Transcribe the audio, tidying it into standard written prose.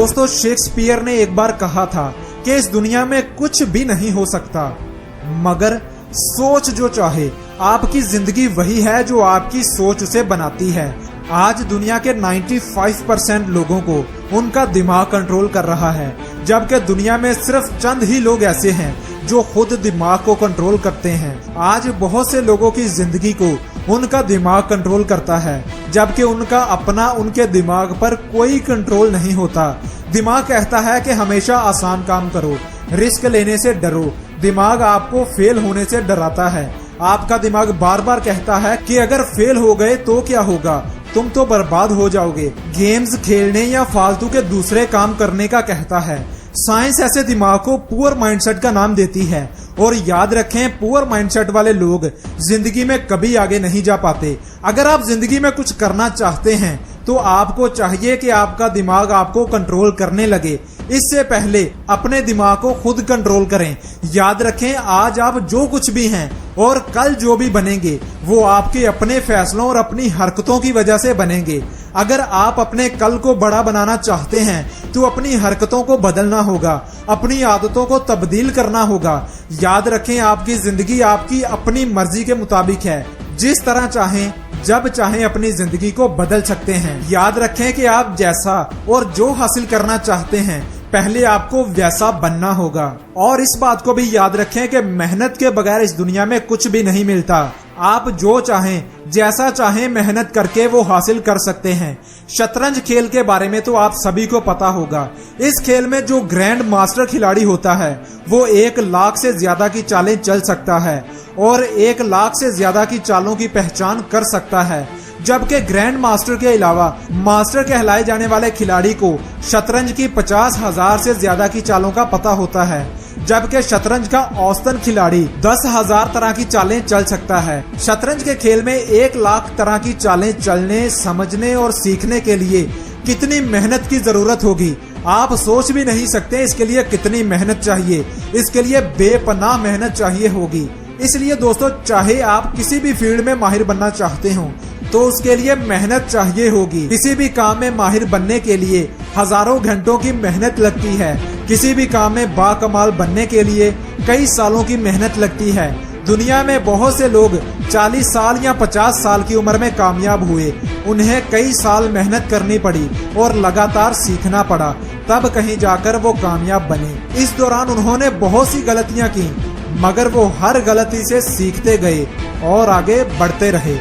दोस्तों, शेक्सपियर ने एक बार कहा था कि इस दुनिया में कुछ भी नहीं हो सकता मगर सोच जो चाहे। आपकी जिंदगी वही है जो आपकी सोच उसे बनाती है। आज दुनिया के 95% लोगों को उनका दिमाग कंट्रोल कर रहा है, जबकि दुनिया में सिर्फ चंद ही लोग ऐसे हैं जो खुद दिमाग को कंट्रोल करते हैं। आज बहुत से लोगों की जिंदगी को उनका दिमाग कंट्रोल करता है, जबकि उनका अपना उनके दिमाग पर कोई कंट्रोल नहीं होता। दिमाग कहता है कि हमेशा आसान काम करो, रिस्क लेने से डरो। दिमाग आपको फेल होने से डराता है। आपका दिमाग बार बार कहता है कि अगर फेल हो गए तो क्या होगा, तुम तो बर्बाद हो जाओगे। गेम्स खेलने या फालतू के दूसरे काम करने का कहता है। साइंस ऐसे दिमाग को पुअर माइंडसेट का नाम देती है। और याद रखें, पुअर माइंडसेट वाले लोग जिंदगी में कभी आगे नहीं जा पाते। अगर आप जिंदगी में कुछ करना चाहते हैं तो आपको चाहिए कि आपका दिमाग आपको कंट्रोल करने लगे। इससे पहले अपने दिमाग को खुद कंट्रोल करें। याद रखें, आज आप जो कुछ भी हैं और कल जो भी बनेंगे वो आपके अपने फैसलों और अपनी हरकतों की वजह से बनेंगे। अगर आप अपने कल को बड़ा बनाना चाहते हैं तो अपनी हरकतों को बदलना होगा, अपनी आदतों को तब्दील करना होगा। याद रखें, आपकी जिंदगी आपकी अपनी मर्जी के मुताबिक है। जिस तरह चाहें जब चाहें अपनी जिंदगी को बदल सकते हैं। याद रखें कि आप जैसा और जो हासिल करना चाहते हैं पहले आपको वैसा बनना होगा। और इस बात को भी याद रखें कि मेहनत के बगैर इस दुनिया में कुछ भी नहीं मिलता। आप जो चाहें जैसा चाहें मेहनत करके वो हासिल कर सकते हैं। शतरंज खेल के बारे में तो आप सभी को पता होगा। इस खेल में जो ग्रैंड मास्टर खिलाड़ी होता है वो 1 लाख से ज्यादा की चालें चल सकता है और 1 लाख से ज्यादा की चालों की पहचान कर सकता है। जबकि ग्रैंड मास्टर के अलावा मास्टर कहलाए जाने वाले खिलाड़ी को शतरंज की 50,000 से ज्यादा की चालों का पता होता है। जबकि शतरंज का औसतन खिलाड़ी 10,000 तरह की चालें चल सकता है। शतरंज के खेल में 1 लाख तरह की चालें चलने, समझने और सीखने के लिए कितनी मेहनत की जरूरत होगी आप सोच भी नहीं सकते। इसके लिए कितनी मेहनत चाहिए, इसके लिए बेपनाह मेहनत चाहिए होगी। इसलिए दोस्तों, चाहे आप किसी भी फील्ड में माहिर बनना चाहते हो तो उसके लिए मेहनत चाहिए होगी। किसी भी काम में माहिर बनने के लिए हजारों घंटों की मेहनत लगती है। किसी भी काम में बाकमाल बनने के लिए कई सालों की मेहनत लगती है। दुनिया में बहुत से लोग 40 साल या 50 साल की उम्र में कामयाब हुए। उन्हें कई साल मेहनत करनी पड़ी और लगातार सीखना पड़ा, तब कहीं जाकर वो कामयाब बने। इस दौरान उन्होंने बहुत सी गलतियां की, मगर वो हर गलती से सीखते गए और आगे बढ़ते रहे।